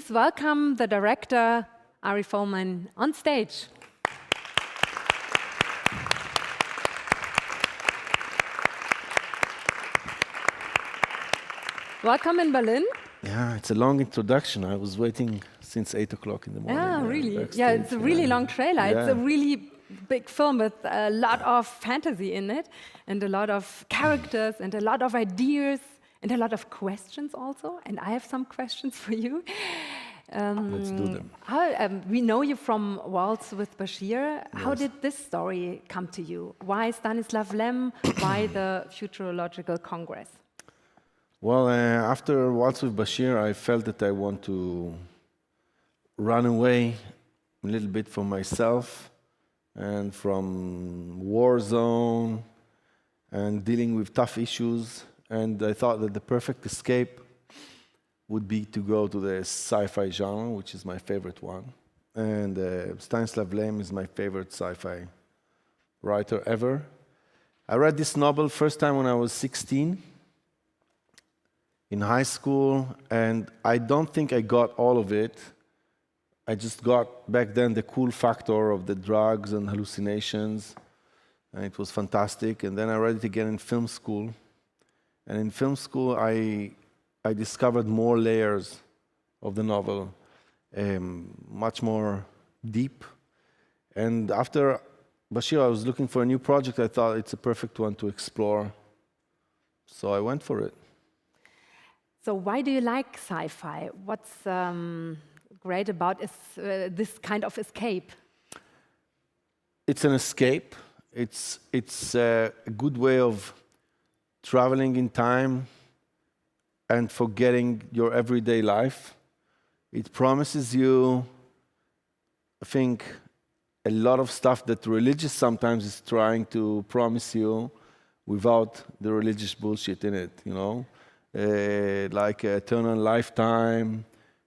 please welcome the director, Ari Folman, on stage. Welcome in Berlin. Yeah, it's a long introduction. I was waiting since 8 o'clock in the morning. Ah, really? Backstage. Yeah, it's a really long trailer. Yeah. It's a really big film with a lot of fantasy in it, and a lot of characters, and a lot of ideas, and a lot of questions also. And I have some questions for you. Let's do them. We know you from Waltz with Bashir. How Yes. did this story come to you? Why Stanislav Lem? Why the Futurological Congress? Well, after Waltz with Bashir, I felt that I want to run away a little bit from myself and from war zone and dealing with tough issues. And I thought that the perfect escape would be to go to the sci-fi genre, which is my favorite one. And Stanislav Lem is my favorite sci-fi writer ever. I read this novel first time when I was 16 in high school, and I don't think I got all of it. I just got back then the cool factor of the drugs and hallucinations, and it was fantastic. And then I read it again in film school. And in film school, I discovered more layers of the novel, much more deep. And after Bashir, I was looking for a new project. I thought it's a perfect one to explore. So I went for it. So why do you like sci-fi? What's great about this kind of escape? It's an escape. It's a good way of traveling in time and forgetting your everyday life. It promises you, I think, a lot of stuff that religious sometimes is trying to promise you without the religious bullshit in it, you know? Like eternal lifetime,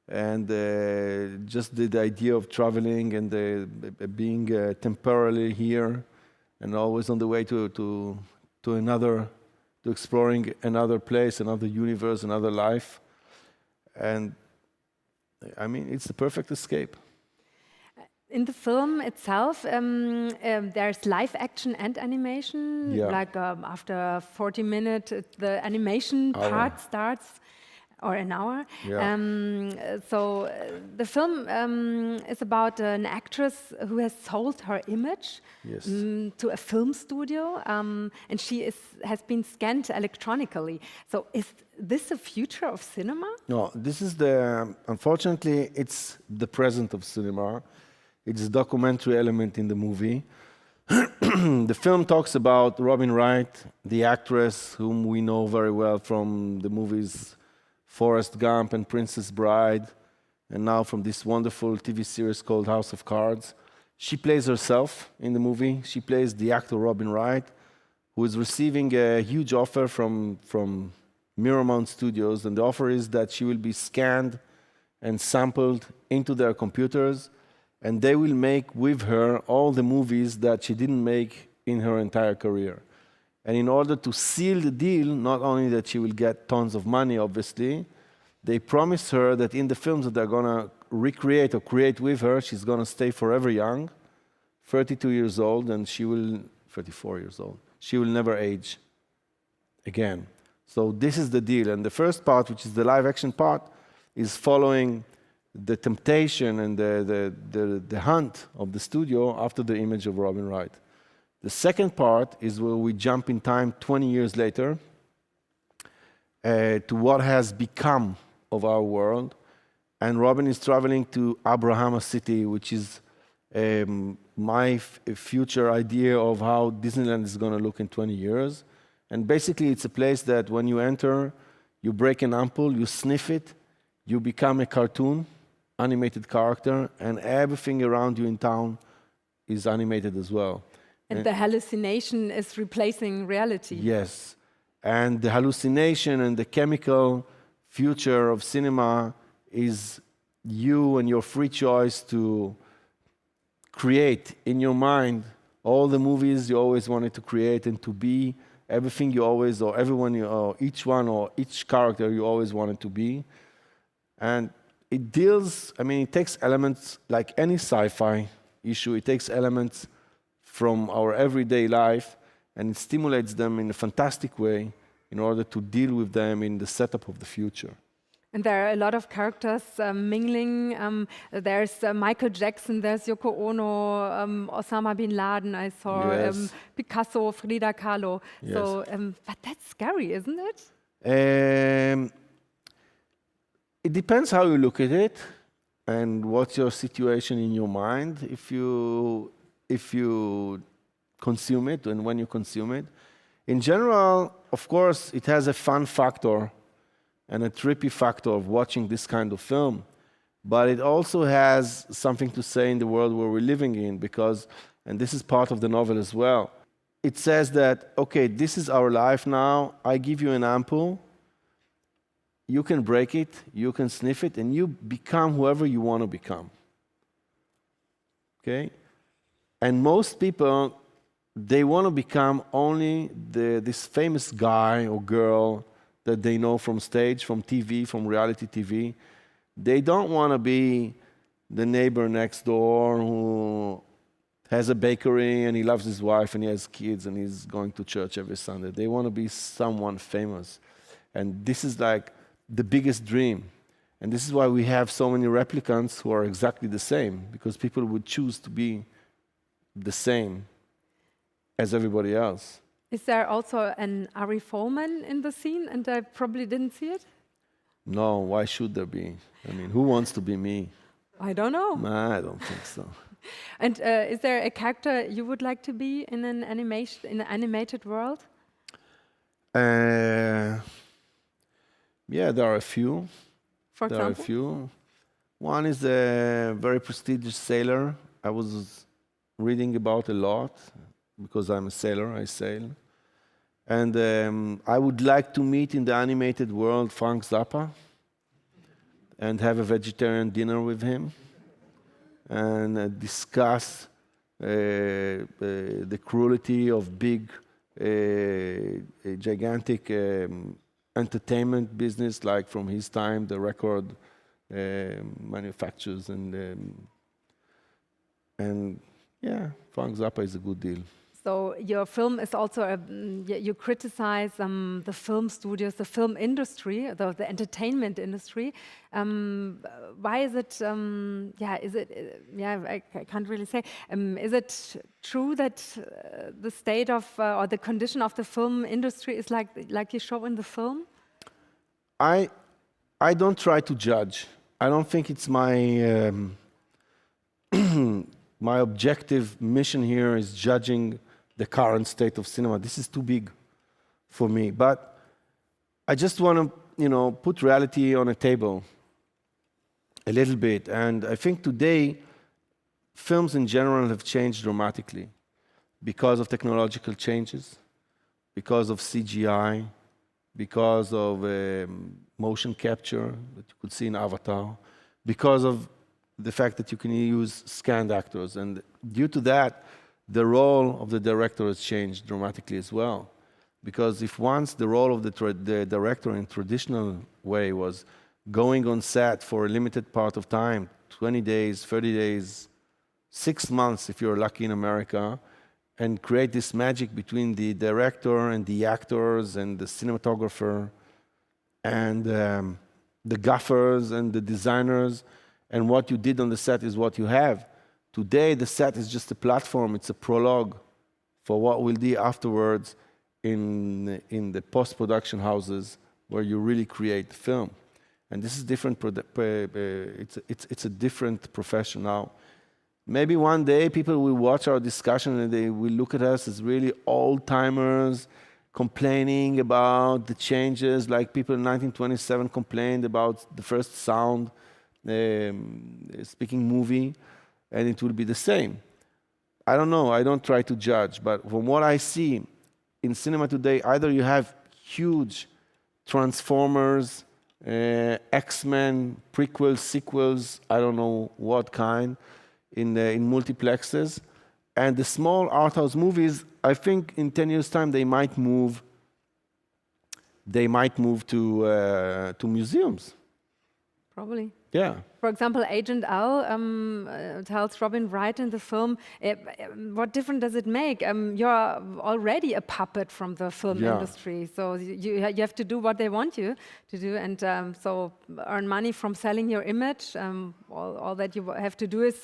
and just the idea of traveling and being temporarily here and always on the way to another, to exploring another place, another universe, another life. And I mean, it's the perfect escape. In the film itself, there's live action and animation. Yeah. Like after 40 minutes, the animation part starts, or an hour. Yeah. So the film is about an actress who has sold her image Yes. to a film studio, and she has been scanned electronically. So is this the future of cinema? No, this is unfortunately, it's the present of cinema. It's a documentary element in the movie. The film talks about Robin Wright, the actress whom we know very well from the movies Forrest Gump and Princess Bride, and now from this wonderful TV series called House of Cards. She plays herself in the movie. She plays the actor Robin Wright, who is receiving a huge offer from Miramount Studios, and the offer is that she will be scanned and sampled into their computers, and they will make with her all the movies that she didn't make in her entire career. And in order to seal the deal, not only that she will get tons of money, obviously, they promise her that in the films that they're gonna recreate or create with her, she's gonna stay forever young, 32 years old, and 34 years old. She will never age again. So this is the deal. And the first part, which is the live action part, is following the temptation and the hunt of the studio after the image of Robin Wright. The second part is where we jump in time 20 years later to what has become of our world. And Robin is traveling to Abrahama City, which is my future idea of how Disneyland is going to look in 20 years. And basically, it's a place that when you enter, you break an ampoule, you sniff it, you become a cartoon, animated character, and everything around you in town is animated as well. And the hallucination is replacing reality. Yes. And the hallucination and the chemical future of cinema is you and your free choice to create in your mind all the movies you always wanted to create and to be everything you always, or everyone, or each one, or each character you always wanted to be. And it deals, I mean, it takes elements like any sci-fi issue, it takes elements from our everyday life and it stimulates them in a fantastic way in order to deal with them in the setup of the future. And there are a lot of characters mingling. There's Michael Jackson, there's Yoko Ono, Osama bin Laden, I saw, Yes. Picasso, Frida Kahlo. Yes. So, but that's scary, isn't it? It depends how you look at it and what's your situation in your mind if you consume it and when you consume it. In general, of course, it has a fun factor and a trippy factor of watching this kind of film, but it also has something to say in the world where we're living in because, and this is part of the novel as well, it says that, okay, this is our life now, I give you an ampoule, you can break it, you can sniff it, and you become whoever you want to become. Okay? And most people, they want to become only this famous guy or girl that they know from stage, from TV, from reality TV. They don't want to be the neighbor next door who has a bakery and he loves his wife and he has kids and he's going to church every Sunday. They want to be someone famous. And this is like the biggest dream. And this is why we have so many replicants who are exactly the same, because people would choose to be the same as everybody else. Is there also an Ari Folman in the scene? And I probably didn't see it? No, why should there be? I mean, who wants to be me? I don't know. Nah, I don't think so. And is there a character you would like to be in an animated world? Yeah, there are a few. For There are a example? few. One is a very prestigious sailor. I was reading about a lot because I'm a sailor, I sail. And I would like to meet in the animated world Frank Zappa and have a vegetarian dinner with him and discuss the cruelty of big, gigantic entertainment business, like from his time, the record manufacturers and yeah, Frank Zappa is a good deal. So your film is also, you criticize the film studios, the film industry, the entertainment industry. Why is it, I can't really say. Is it true that the state of, or the condition of the film industry is like you show in the film? I don't try to judge. I don't think it's my my objective mission here is judging the current state of cinema. This is too big for me. But I just want to, put reality on a table a little bit. And I think today, films in general have changed dramatically because of technological changes, because of CGI, because of motion capture that you could see in Avatar, because of the fact that you can use scanned actors. And due to that, the role of the director has changed dramatically as well. Because if once the role of the director in traditional way was going on set for a limited part of time, 20 days, 30 days, 6 months if you're lucky in America, and create this magic between the director and the actors and the cinematographer and the gaffers and the designers, and what you did on the set is what you have. Today, the set is just a platform. It's a prologue for what we'll do afterwards in the post-production houses where you really create the film. And this is different. It's a different profession now. Maybe one day people will watch our discussion and they will look at us as really old-timers complaining about the changes, like people in 1927 complained about the first sound speaking movie, and it will be the same. I don't know, I don't try to judge, but from what I see in cinema today, either you have huge Transformers, X-Men, prequels, sequels, I don't know what kind, in multiplexes, and the small art house movies, I think in 10 years' time they might move to museums. Probably. Yeah. For example, Agent Al tells Robin Wright in the film, what difference does it make? You're already a puppet from the film Yeah. industry, so you have to do what they want you to do, and so earn money from selling your image. All that you have to do is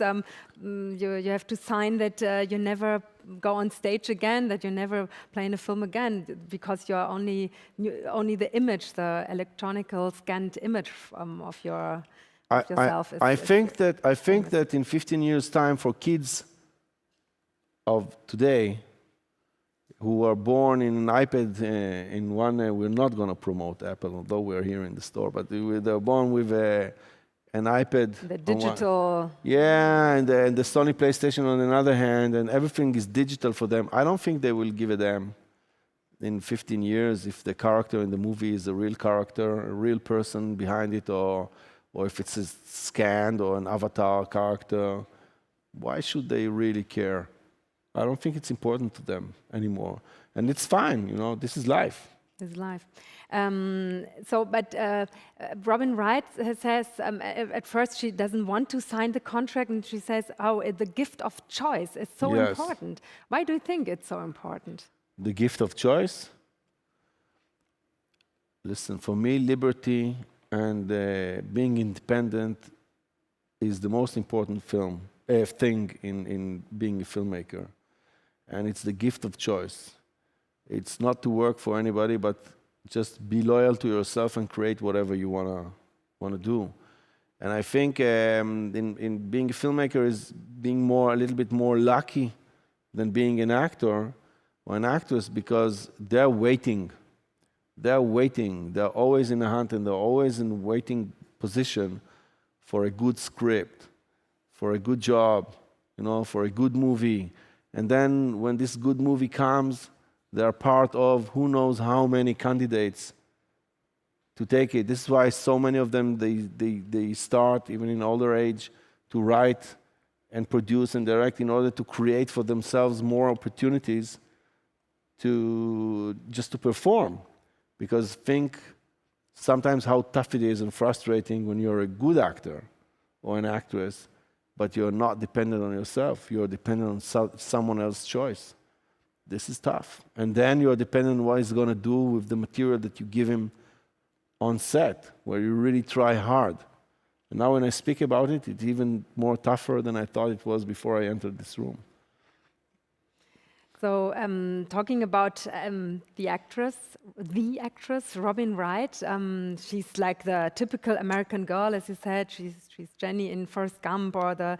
you have to sign that you never go on stage again, that you never play in a film again, because you're only the image, the electronical scanned image of your yourself. I think that in 15 years' time, for kids of today who are born in an iPad, we're not going to promote Apple, although we're here in the store, but they're born with an iPad. The digital. Yeah, and the Sony PlayStation on the other hand, and everything is digital for them. I don't think they will give a damn in 15 years if the character in the movie is a real character, a real person behind it, or if it's a scanned or an avatar character. Why should they really care? I don't think it's important to them anymore. And it's fine, you know, this is life. This is life. But Robin Wright says at first she doesn't want to sign the contract, and she says, the gift of choice is so important. Why do you think it's so important? The gift of choice? Listen, for me, liberty and being independent is the most important thing in being a filmmaker. And it's the gift of choice. It's not to work for anybody, but just be loyal to yourself and create whatever you wanna do. And I think in being a filmmaker is being a little bit more lucky than being an actor or an actress, because they're waiting. They're waiting. They're always in a hunt, and they're always in waiting position for a good script, for a good job, you know, for a good movie. And then when this good movie comes, they're part of who knows how many candidates to take it. This is why so many of them, they start, even in older age, to write and produce and direct in order to create for themselves more opportunities to perform. Because think sometimes how tough it is and frustrating when you're a good actor or an actress, but you're not dependent on yourself. You're dependent on someone else's choice. This is tough. And then you're dependent on what he's going to do with the material that you give him on set, where you really try hard. And now when I speak about it, it's even more tougher than I thought it was before I entered this room. So talking about the actress, Robin Wright, she's like the typical American girl, as you said. She's Jenny in Forrest Gump or the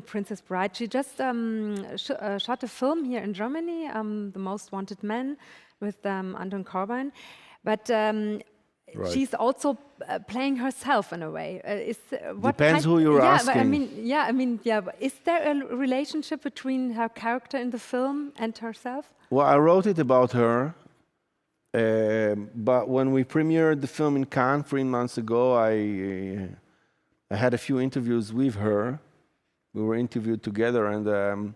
Princess Bride. She just shot a film here in Germany, The Most Wanted Man, with Anton Corbijn. But she's also playing herself in a way. Depends who you're asking. But is there a relationship between her character in the film and herself? Well, I wrote it about her, but when we premiered the film in Cannes 3 months ago, I had a few interviews with her. We were interviewed together, and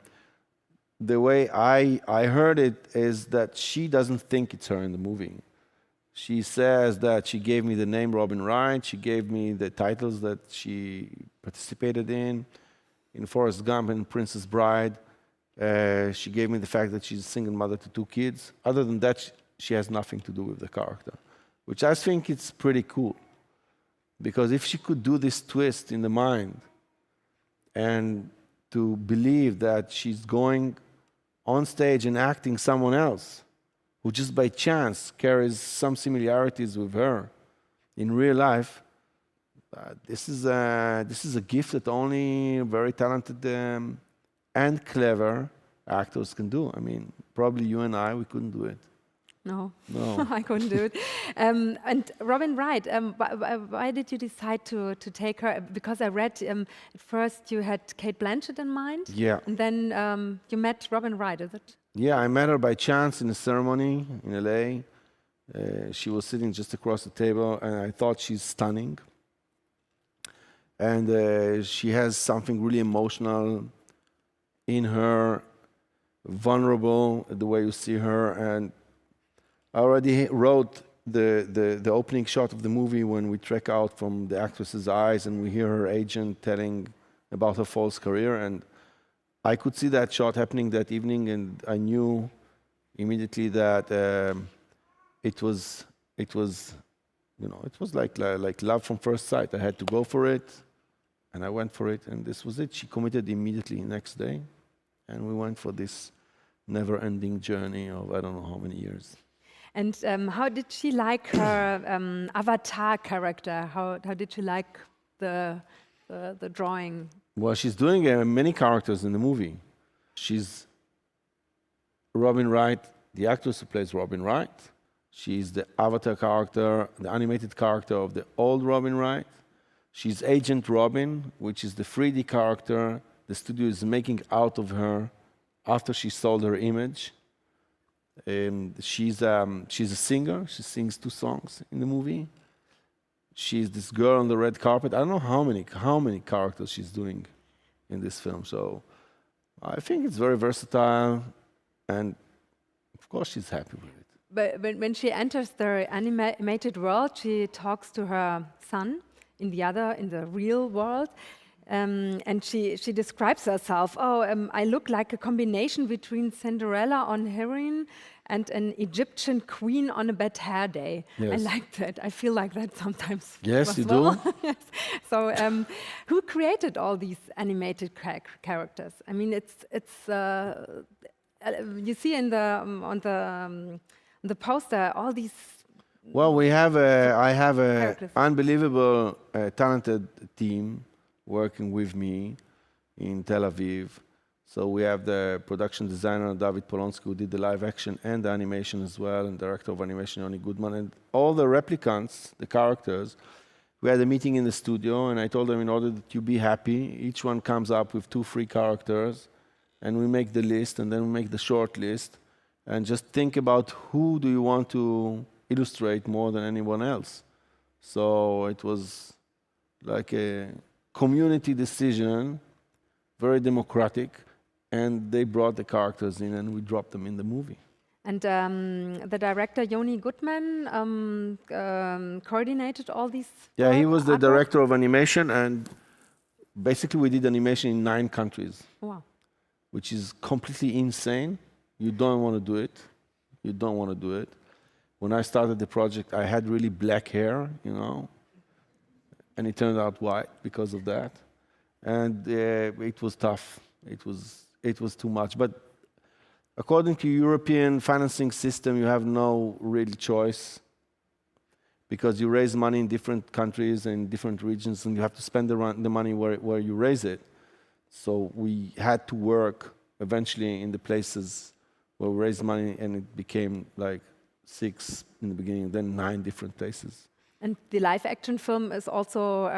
the way I heard it is that she doesn't think it's her in the movie. She says that she gave me the name Robin Wright, she gave me the titles that she participated in Forrest Gump and Princess Bride. She gave me the fact that she's a single mother to 2 kids. Other than that, she has nothing to do with the character, which I think it's pretty cool. Because if she could do this twist in the mind and to believe that she's going on stage and acting someone else, who just by chance carries some similarities with her in real life, this is a gift that only very talented and clever actors can do. I mean, probably you and I, we couldn't do it. No. I couldn't do it. And Robin Wright, why did you decide to take her? Because I read at first you had Kate Blanchett in mind. Yeah. And then you met Robin Wright, is it? Yeah, I met her by chance in a ceremony in LA. She was sitting just across the table, and I thought she's stunning. And she has something really emotional in her, vulnerable, the way you see her. And I already wrote the opening shot of the movie when we track out from the actress's eyes and we hear her agent telling about her false career, and I could see that shot happening that evening, and I knew immediately that it was like love from first sight. I had to go for it, and I went for it, and this was it. She committed immediately next day, and we went for this never-ending journey of I don't know how many years. And how did she like her avatar character? How did she like the drawing? Well, she's doing many characters in the movie. She's Robin Wright, the actress who plays Robin Wright. She's the avatar character, the animated character of the old Robin Wright. She's Agent Robin, which is the 3D character the studio is making out of her after she sold her image. She's a singer. She sings 2 songs in the movie. She's this girl on the red carpet. I don't know how many characters she's doing in this film. So I think it's very versatile, and of course she's happy with it. But when she enters the animated world, she talks to her son in the real world, and she describes herself. I look like a combination between Cinderella on heroin and an Egyptian queen on a bad hair day. Yes. I like that. I feel like that sometimes. Yes, as you well. do. Yes. So, who created all these animated characters? I mean, it's you see in on the poster all these. Well, I have a characters. unbelievable, talented team working with me in Tel Aviv. So we have the production designer, David Polonsky, who did the live action and the animation as well, and director of animation, Yoni Goodman, and all the replicants, the characters. We had a meeting in the studio, and I told them, in order that you be happy, each one comes up with 2 free characters, and we make the list, and then we make the short list, and just think about who do you want to illustrate more than anyone else. So it was like a community decision, very democratic, and they brought the characters in and we dropped them in the movie. And the director, Yoni Goodman, coordinated all these. Yeah, he was the artwork? director of animation, and basically we did animation in 9 countries, Wow. which is completely insane. You don't want to do it. You don't want to do it. When I started the project, I had really black hair, and it turned out white because of that. And it was tough. It was too much. But according to European financing system, you have no real choice because you raise money in different countries and different regions, and you have to spend the money where you raise it. So we had to work eventually in the places where we raised money, and it became like 6 in the beginning, then 9 different places. And the live action film is also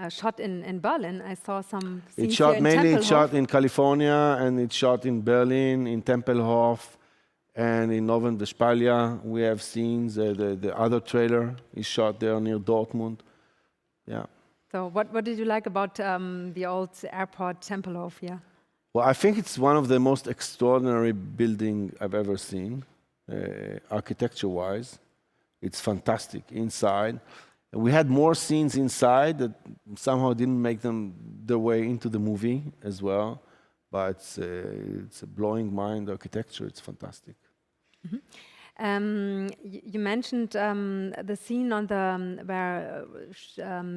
shot in Berlin. I saw some scenes here in It's Tempelhof. shot in California, and it's shot in Berlin, in Tempelhof, and in Norden-Westphalia. We have scenes. The other trailer is shot there near Dortmund. Yeah. So what did you like about the old airport Tempelhof here? Well, I think it's one of the most extraordinary building I've ever seen, architecture-wise. It's fantastic inside. We had more scenes inside that somehow didn't make their way into the movie as well. But it's a blowing mind architecture. It's fantastic. Mm-hmm. You mentioned the scene on where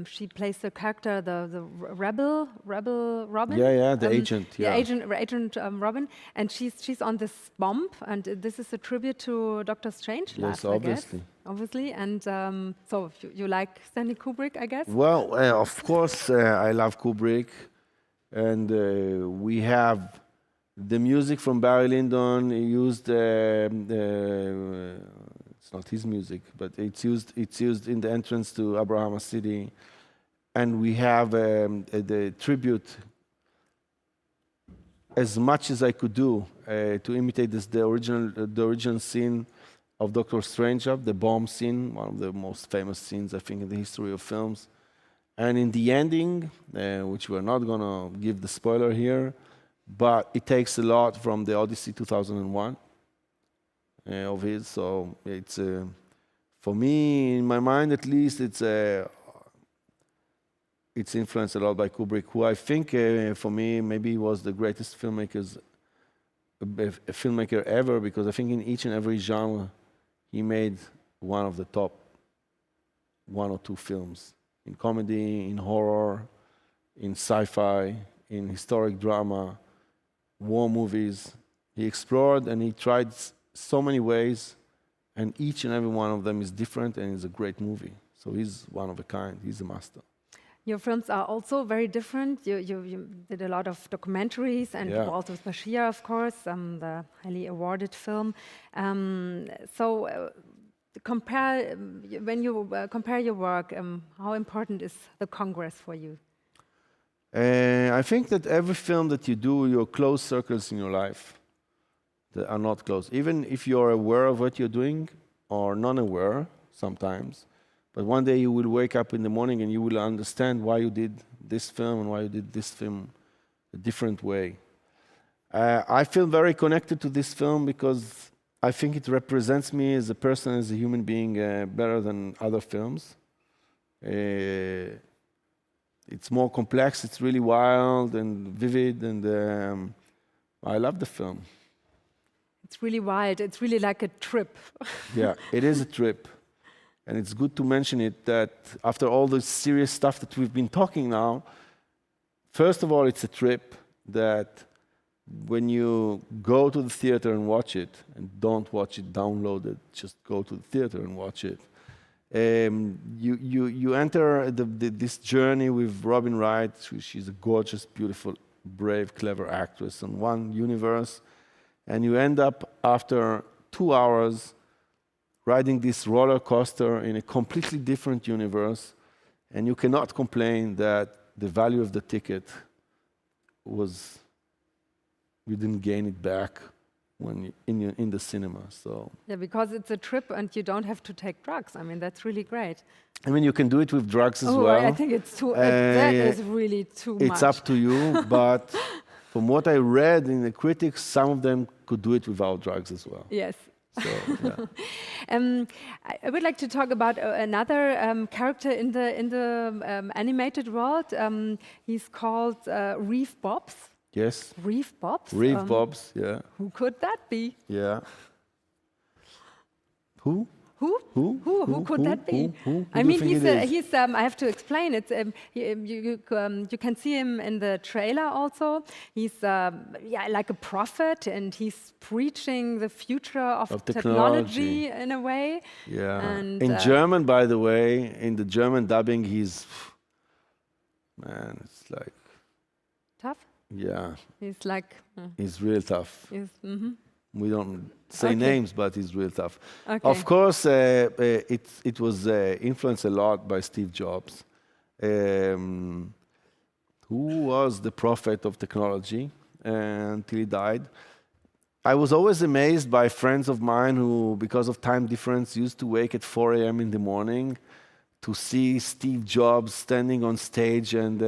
she plays the character, the rebel Robin. Yeah, the agent. Yeah, agent Robin, and she's on this bomb, and this is a tribute to Dr. Strangelove. Yes, obviously. And so you like Stanley Kubrick, I guess? Well, of course, I love Kubrick, and we have. The music from Barry Lyndon used. It's not his music, but it's used in the entrance to Abraham City, and we have the tribute. As much as I could do to imitate the original scene of Doctor Strangelove, the bomb scene, one of the most famous scenes I think in the history of films, and in the ending, which we're not gonna give the spoiler here. But it takes a lot from the Odyssey 2001 of his, so it's For me, in my mind at least, it's influenced a lot by Kubrick, who I think, for me, maybe was the greatest a filmmaker ever, because I think in each and every genre, he made one of the top 1 or 2 films. In comedy, in horror, in sci-fi, in historic drama, war movies. He explored and he tried so many ways, and each and every one of them is different and is a great movie. So he's one of a kind. He's a master. Your films are also very different. You did a lot of documentaries, and Waltz with Bashir, of course, the highly awarded film. Compare when you compare your work. How important is the Congress for you? I think that every film that you do, your close circles in your life that are not close. Even if you're aware of what you're doing or non-aware sometimes, but one day you will wake up in the morning and you will understand why you did this film and why you did this film a different way. I feel very connected to this film because I think it represents me as a person, as a human being, better than other films. It's more complex, it's really wild and vivid, and I love the film. It's really wild, it's really like a trip. Yeah, it is a trip. And it's good to mention it that after all the serious stuff that we've been talking now, first of all, it's a trip that when you go to the theater and watch it, and don't watch it downloaded, just go to the theater and watch it, you enter this journey with Robin Wright. She's a gorgeous, beautiful, brave, clever actress in one universe, and you end up after 2 hours riding this roller coaster in a completely different universe, and you cannot complain that the value of the ticket was, you didn't gain it back when in the cinema. So yeah, because it's a trip and you don't have to take drugs. I mean, that's really great. I mean, you can do it with drugs as well. I think it's too. That is really too much. It's up to you, but from what I read in the critics, some of them could do it without drugs as well. Yes. So, yeah. I would like to talk about another character in the animated world. He's called Reef Bobs. Yes. Reef Bobs. Reef Bobs. Yeah. Who could that be? Yeah. Who? Who could that be? I mean, he's. I have to explain. It's you can see him in the trailer also. He's like a prophet, and he's preaching the future of technology in a way. Yeah. And in German, by the way, in the German dubbing, he's it's like tough. Yeah. He's like. He's real tough. We don't say names, but he's real tough. Okay. Of course, it was influenced a lot by Steve Jobs, who was the prophet of technology until he died. I was always amazed by friends of mine who, because of time difference, used to wake at 4 a.m. in the morning to see Steve Jobs standing on stage and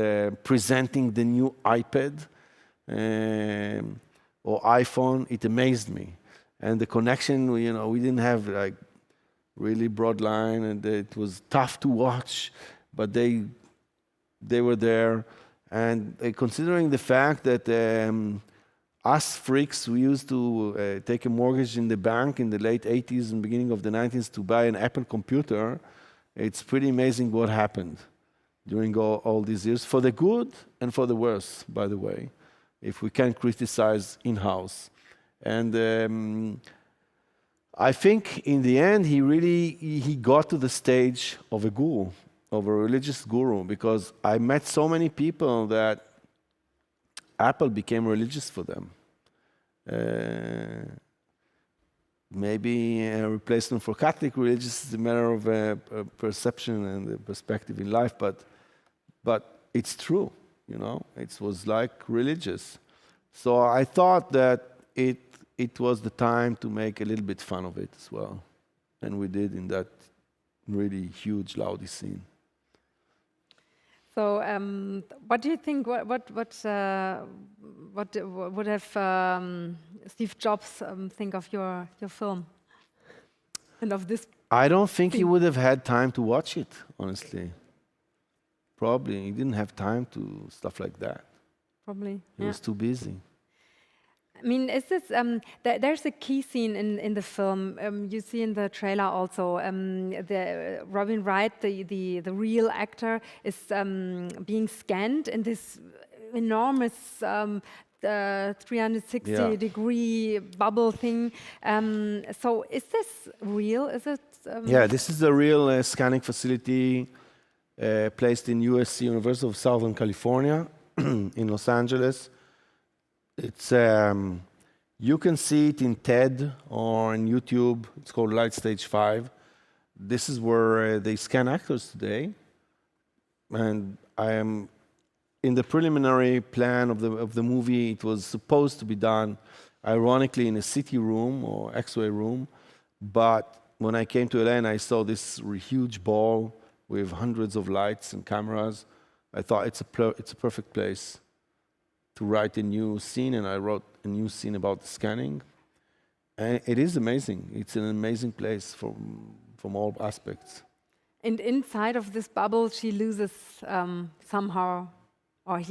presenting the new iPad or iPhone. It amazed me. And the connection, we didn't have like really broad line, and it was tough to watch, but they were there. And considering the fact that us freaks, we used to take a mortgage in the bank in the late 80s and beginning of the 90s to buy an Apple computer, it's pretty amazing what happened during all these years, for the good and for the worse, by the way, if we can criticize in-house. And I think in the end, he got to the stage of a guru, of a religious guru, because I met so many people that Apple became religious for them. Maybe a replacement for Catholic religious is a matter of perception and perspective in life, but it's true, it was like religious. So I thought that it was the time to make a little bit fun of it as well, and we did in that really huge Laudi scene. So, what do you think? What would have Steve Jobs think of your film and of this I don't think he would have had time to watch it, honestly. Probably. He didn't have time to stuff like that. Probably. He was too busy. I mean, is this? There's a key scene in the film. You see in the trailer also. The Robin Wright, the real actor, is being scanned in this enormous 360-degree bubble thing. So, is this real? Is it? Yeah, this is a real scanning facility placed in USC, University of Southern California, in Los Angeles. It's you can see it in TED or in YouTube. It's called Light Stage 5. This is where they scan actors today, and I am in the preliminary plan of the movie. It was supposed to be done, ironically, in a CT room or X-ray room, but when I came to LA and I saw this huge ball with hundreds of lights and cameras, I thought it's a perfect place to write a new scene, and I wrote a new scene about the scanning. And it is amazing. It's an amazing place from all aspects. And inside of this bubble, she loses somehow, or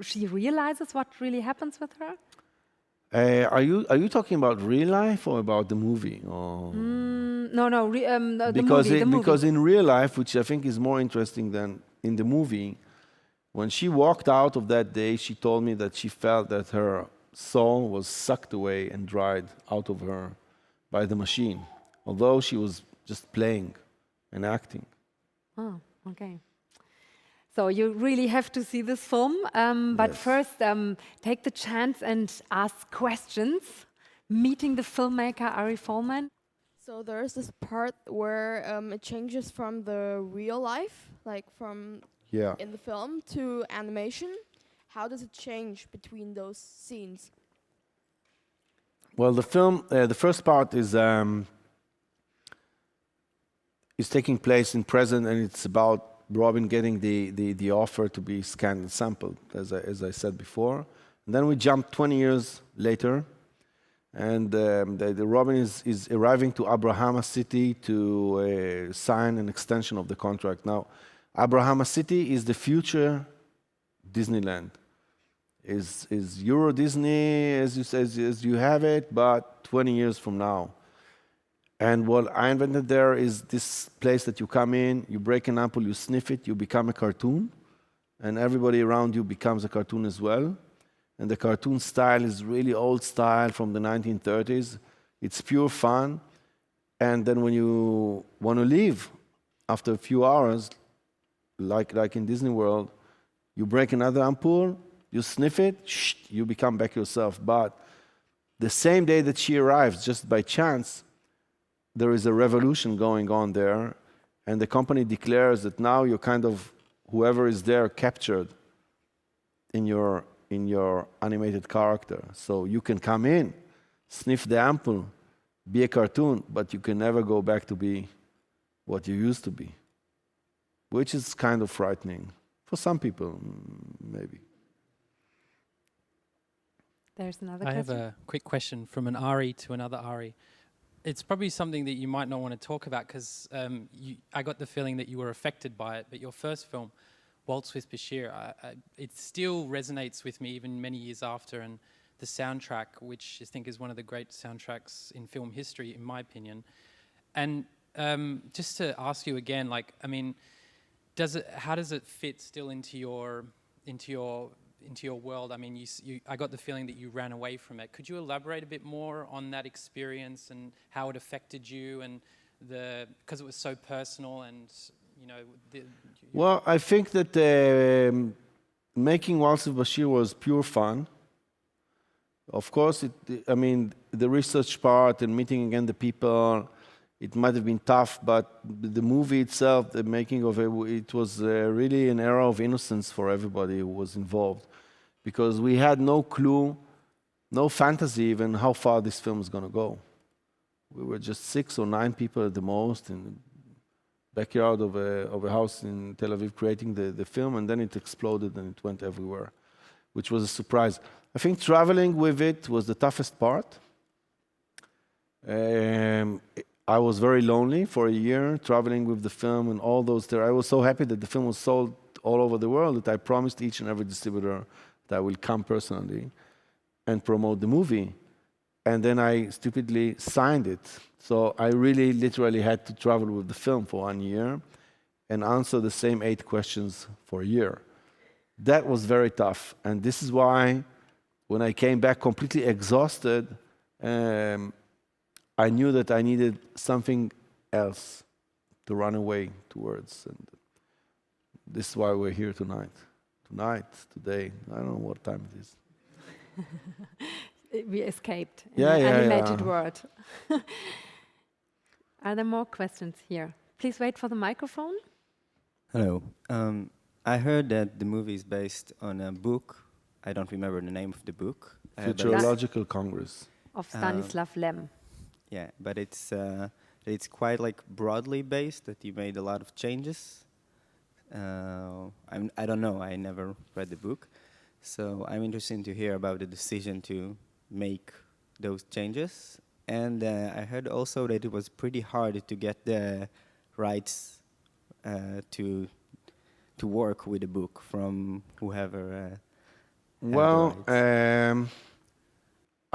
she realizes what really happens with her? Are you talking about real life or about the movie? Or No, the movie. Because in real life, which I think is more interesting than in the movie, when she walked out of that day, she told me that she felt that her soul was sucked away and dried out of her by the machine, although she was just playing and acting. Oh, okay. So you really have to see this film, but Yes. first take the chance and ask questions, meeting the filmmaker Ari Folman. So there's this part where it changes from the real life, like from in the film, to animation. How does it change between those scenes? Well, the film, the first part is taking place in present, and it's about Robin getting the offer to be scanned and sampled, as I said before. And then we jump 20 years later, and the Robin is arriving to Abrahama City to sign an extension of the contract. Now, Abrahama City is the future Disneyland. Is Euro Disney as you have it, but 20 years from now. And what I invented there is this place that you come in, you break an apple, you sniff it, you become a cartoon, and everybody around you becomes a cartoon as well. And the cartoon style is really old style from the 1930s. It's pure fun. And then when you want to leave after a few hours, like in Disney World, you break another ampoule, you sniff it, you become back yourself. But the same day that she arrives, just by chance, there is a revolution going on there, and the company declares that now you're kind of, whoever is there, captured in your animated character. So you can come in, sniff the ampoule, be a cartoon, but you can never go back to be what you used to be, which is kind of frightening. For some people, maybe. There's another I question. have a quick question from an Ari to another Ari. It's probably something that you might not want to talk about because I got the feeling that you were affected by it, but your first film, Waltz with Bashir, it still resonates with me even many years after, and the soundtrack, which I think is one of the great soundtracks in film history, in my opinion. And just to ask you again, like, I mean, how does it fit still into your world? I mean, I got the feeling that you ran away from it. Could you elaborate a bit more on that experience and how it affected you, and because it was so personal and Well, I think that making Waltz with Bashir was pure fun. Of course, I mean, the research part and meeting again the people, it might have been tough, but the movie itself, the making of it, it was really an era of innocence for everybody who was involved, because we had no clue, no fantasy even how far this film is going to go. We were just 6 or 9 people at the most in the backyard of a house in Tel Aviv creating the film, and then it exploded and it went everywhere, which was a surprise. I think traveling with it was the toughest part. I was very lonely for a year, traveling with the film and all those there. I was so happy that the film was sold all over the world that I promised each and every distributor that I will come personally and promote the movie. And then I stupidly signed it. So I really literally had to travel with the film for 1 year and answer the same 8 questions for a year. That was very tough. And this is why when I came back completely exhausted, I knew that I needed something else to run away towards. And this is why we're here tonight. Today, I don't know what time it is. We escaped in Yeah, the yeah, animated yeah. world. Are there more questions here? Please wait for the microphone. Hello. I heard that the movie is based on a book. I don't remember the name of the book. but Futurological Congress. Of Stanislav Lem. yeah, but it's quite like broadly based. That you made a lot of changes. I don't know. I never read the book, so I'm interested to hear about the decision to make those changes. And I heard also that it was pretty hard to get the rights to work with the book from whoever. Had Well, the rights.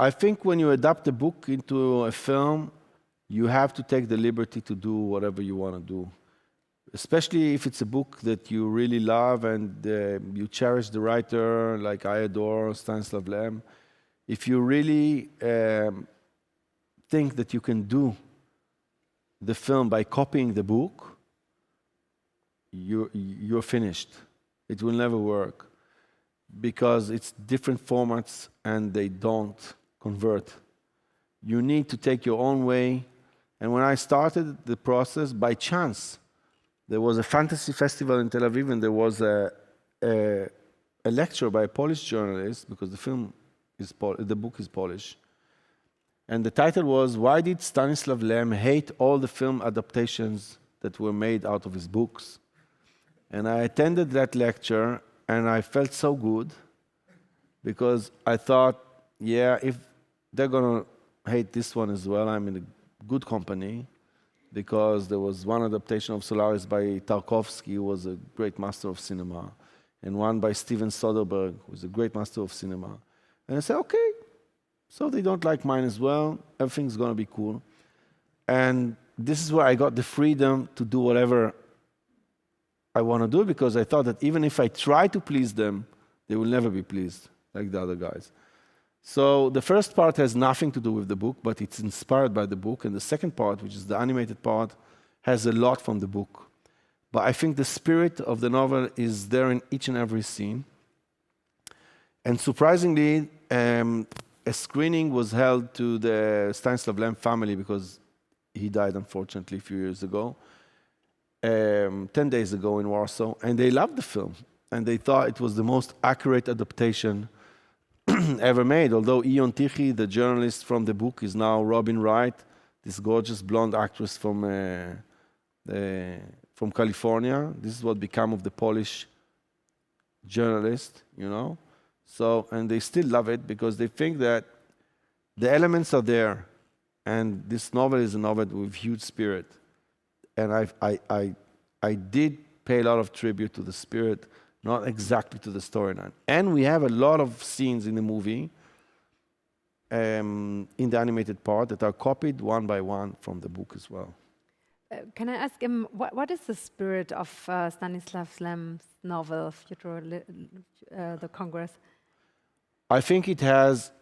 I think when you adapt a book into a film, you have to take the liberty to do whatever you want to do. Especially if it's a book that you really love and you cherish the writer, like I adore Stanislav Lem. If you really think that you can do the film by copying the book, you're finished. It will never work because it's different formats and they don't convert. You need to take your own way. And when I started the process, by chance, there was a fantasy festival in Tel Aviv, and there was a lecture by a Polish journalist, because the book is Polish. And the title was, "Why did Stanislav Lem hate all the film adaptations that were made out of his books?" And I attended that lecture, and I felt so good, because I thought, yeah, if they're going to hate this one as well, I'm in a good company, because there was one adaptation of Solaris by Tarkovsky, who was a great master of cinema, and one by Steven Soderbergh, who was a great master of cinema. And I said, okay, so they don't like mine as well, everything's going to be cool. And this is where I got the freedom to do whatever I want to do, because I thought that even if I try to please them, they will never be pleased, like the other guys. So the first part has nothing to do with the book, but it's inspired by the book. And the second part, which is the animated part, has a lot from the book. But I think the spirit of the novel is there in each and every scene. And surprisingly, a screening was held to the Stanislav Lem family, because he died, unfortunately, a few years ago, 10 days ago in Warsaw. And they loved the film. And they thought it was the most accurate adaptation ever made, although Ion Tichy, the journalist from the book, is now Robin Wright, this gorgeous blonde actress from California. This is what became of the Polish journalist, you know. So, and they still love it because they think that the elements are there, and this novel is a novel with huge spirit. And I did pay a lot of tribute to the spirit, not exactly to the storyline. And we have a lot of scenes in the movie, in the animated part, that are copied one by one from the book as well. Can I ask him, what is the spirit of Stanislav Lem's novel, the Congress? I think it has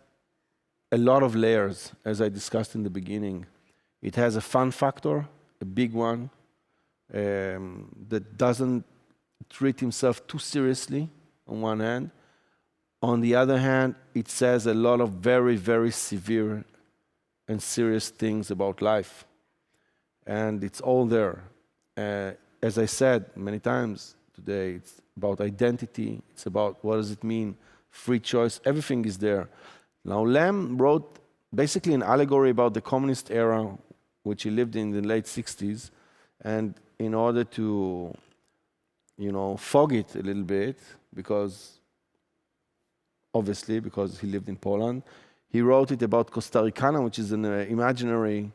a lot of layers, as I discussed in the beginning. It has a fun factor, a big one, that doesn't treat himself too seriously on one hand. On the other hand, it says a lot of very, very severe and serious things about life. And it's all there. As I said many times today, it's about identity, it's about what does it mean, free choice, everything is there. Now, Lem wrote basically an allegory about the communist era, which he lived in the late 60s, and in order to fog it a little bit, because he lived in Poland. He wrote it about Costa Ricana, which is an imaginary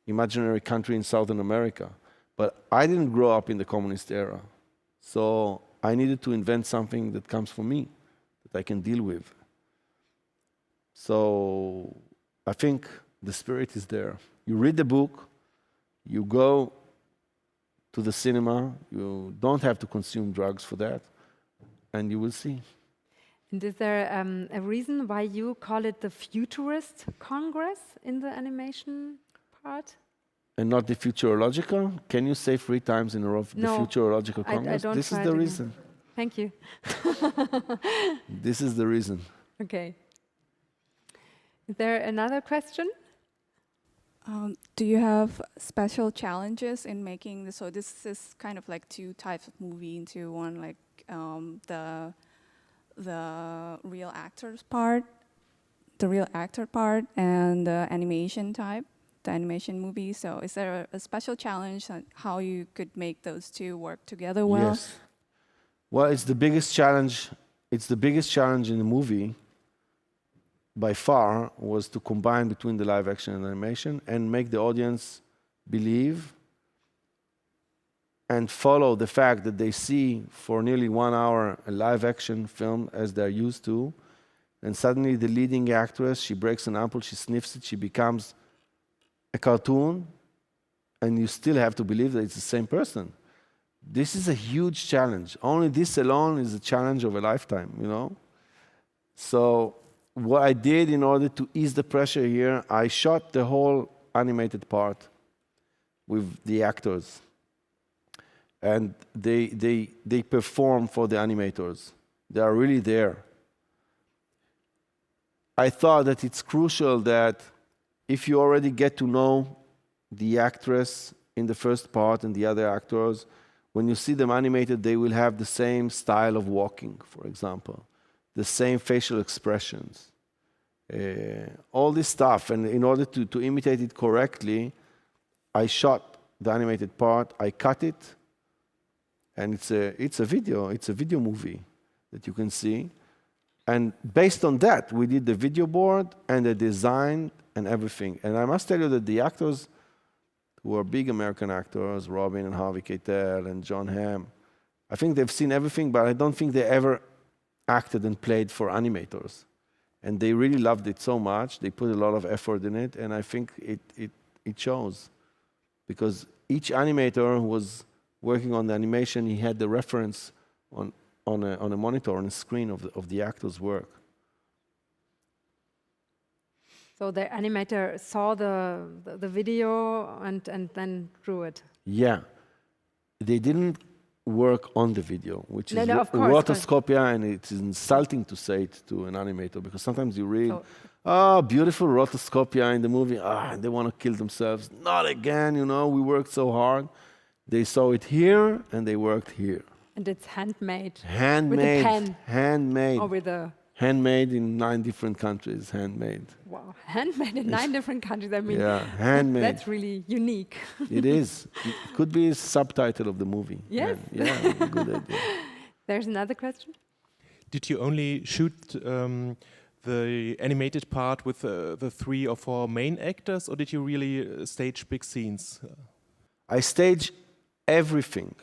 imaginary country in Southern America. But I didn't grow up in the communist era. So I needed to invent something that comes from me, that I can deal with. So I think the spirit is there. You read the book, you go to the cinema, you don't have to consume drugs for that, and you will see. And is there a reason why you call it the Futurist Congress in the animation part? And not the futurological? Can you say 3 times in a row the futurological Congress? I don't This is try the it again. reason. Thank you. This is the reason. Okay. Is there another question? Do you have special challenges in making this? So this is kind of like 2 types of movie into one, like the real actors part, the real actor part, and the animation type, the animation movie. So is there a special challenge on how you could make those 2 work together well? Yes. Well, it's the biggest challenge. It's the biggest challenge in the movie by far was to combine between the live action and animation and make the audience believe and follow the fact that they see for nearly 1 hour a live action film as they're used to, and suddenly the leading actress, she breaks an apple, she sniffs it, she becomes a cartoon, and you still have to believe that it's the same person. This is a huge challenge. Only this alone is a challenge of a lifetime, you know? So what I did in order to ease the pressure here, I shot the whole animated part with the actors. And they perform for the animators. They are really there. I thought that it's crucial that if you already get to know the actress in the first part and the other actors, when you see them animated, they will have the same style of walking, for example, the same facial expressions, all this stuff. And in order to imitate it correctly, I shot the animated part, I cut it, and it's a video movie that you can see. And based on that, we did the video board and the design and everything. And I must tell you that the actors who are big American actors, Robin and Harvey Keitel and John Hamm, I think they've seen everything, but I don't think they ever acted and played for animators. And they really loved it so much. They put a lot of effort in it, and I think it shows. Because each animator who was working on the animation, he had the reference on a monitor, on a screen of the actor's work. So the animator saw the video and then drew it. Yeah. They didn't work on the video, which is of course, rotoscopia, and it's insulting to say it to an animator, because sometimes you read, beautiful rotoscopia in the movie, and they want to kill themselves. Not again, you know, we worked so hard. They saw it here, and they worked here. And it's handmade. Handmade. With a pen. Handmade. Or with a... Handmade in 9 different countries, handmade. Wow, handmade in 9 different countries. I mean, yeah, handmade. That's really unique. It is. It could be a subtitle of the movie. Yes. Yeah, good idea. There's another question. Did you only shoot the animated part with the 3 or 4 main actors, or did you really stage big scenes? I stage everything.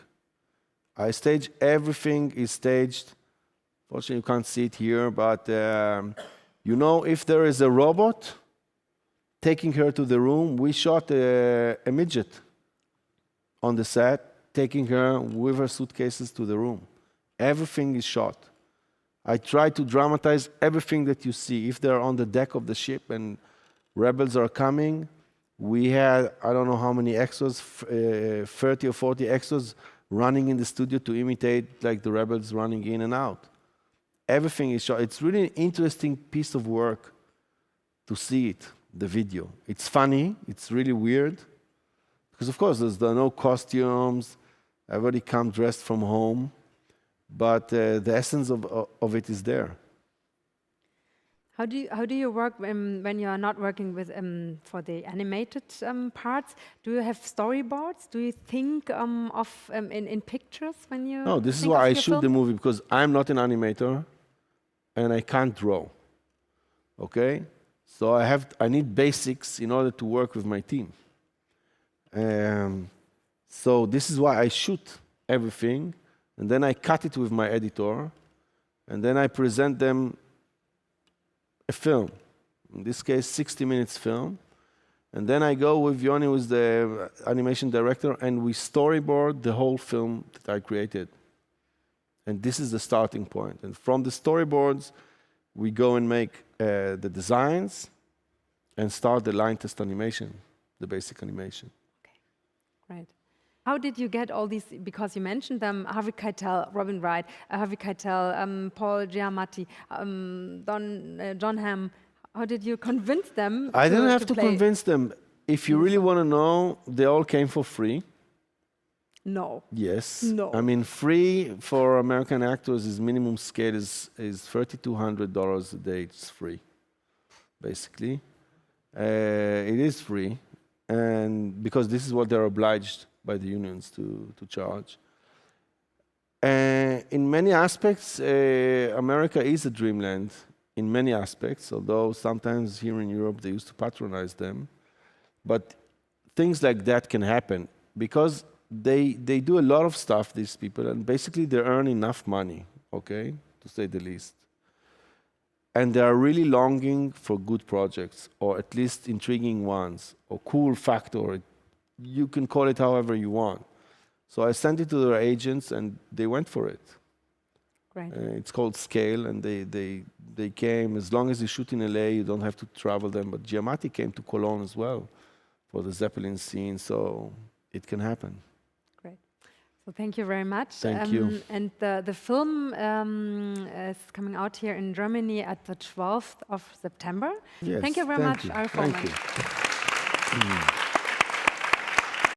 Everything is staged. Fortunately, you can't see it here, but you know, if there is a robot taking her to the room, we shot a midget on the set, taking her with her suitcases to the room. Everything is shot. I try to dramatize everything that you see. If they're on the deck of the ship and rebels are coming, we had, I don't know how many extras, 30 or 40 extras running in the studio to imitate like the rebels running in and out. Everything is shot. It's really an interesting piece of work to see it, the video. It's funny, it's really weird, because of course there are no costumes, everybody comes dressed from home, but the essence of it is there. How do you work when you are not working with for the animated parts? Do you have storyboards? Do you think of in pictures when you? No, this is why I shoot the movie, because I'm not an animator, and I can't draw. Okay, so I need basics in order to work with my team. So this is why I shoot everything, and then I cut it with my editor, and then I present them a film. In this case, 60 minutes film. And then I go with Yoni, who's the animation director, and we storyboard the whole film that I created. And this is the starting point. And from the storyboards, we go and make the designs and start the line test animation, the basic animation. Okay, great. How did you get all these, because you mentioned them, Harvey Keitel, Robin Wright, Harvey Keitel, Paul Giamatti, John Hamm. How did you convince them? I didn't have to convince them. If you really want to know, they all came for free. No. Yes. No. I mean, free for American actors is minimum scale is $3,200 a day. It's free, basically. It is free, and because this is what they're obliged by the unions to charge. In many aspects, America is a dreamland. In many aspects, although sometimes here in Europe they used to patronize them. But things like that can happen because they do a lot of stuff, these people, and basically they earn enough money, okay, to say the least. And they are really longing for good projects, or at least intriguing ones, or cool factor. You can call it however you want. So I sent it to their agents and they went for it. Right. It's called Scale, and they came. As long as you shoot in LA, you don't have to travel them. But Giamatti came to Cologne as well for the Zeppelin scene, so it can happen. Great. So thank you very much. Thank you. And the film is coming out here in Germany at the 12th of September. Yes, Thank you very much, Ari Folman. Thank you.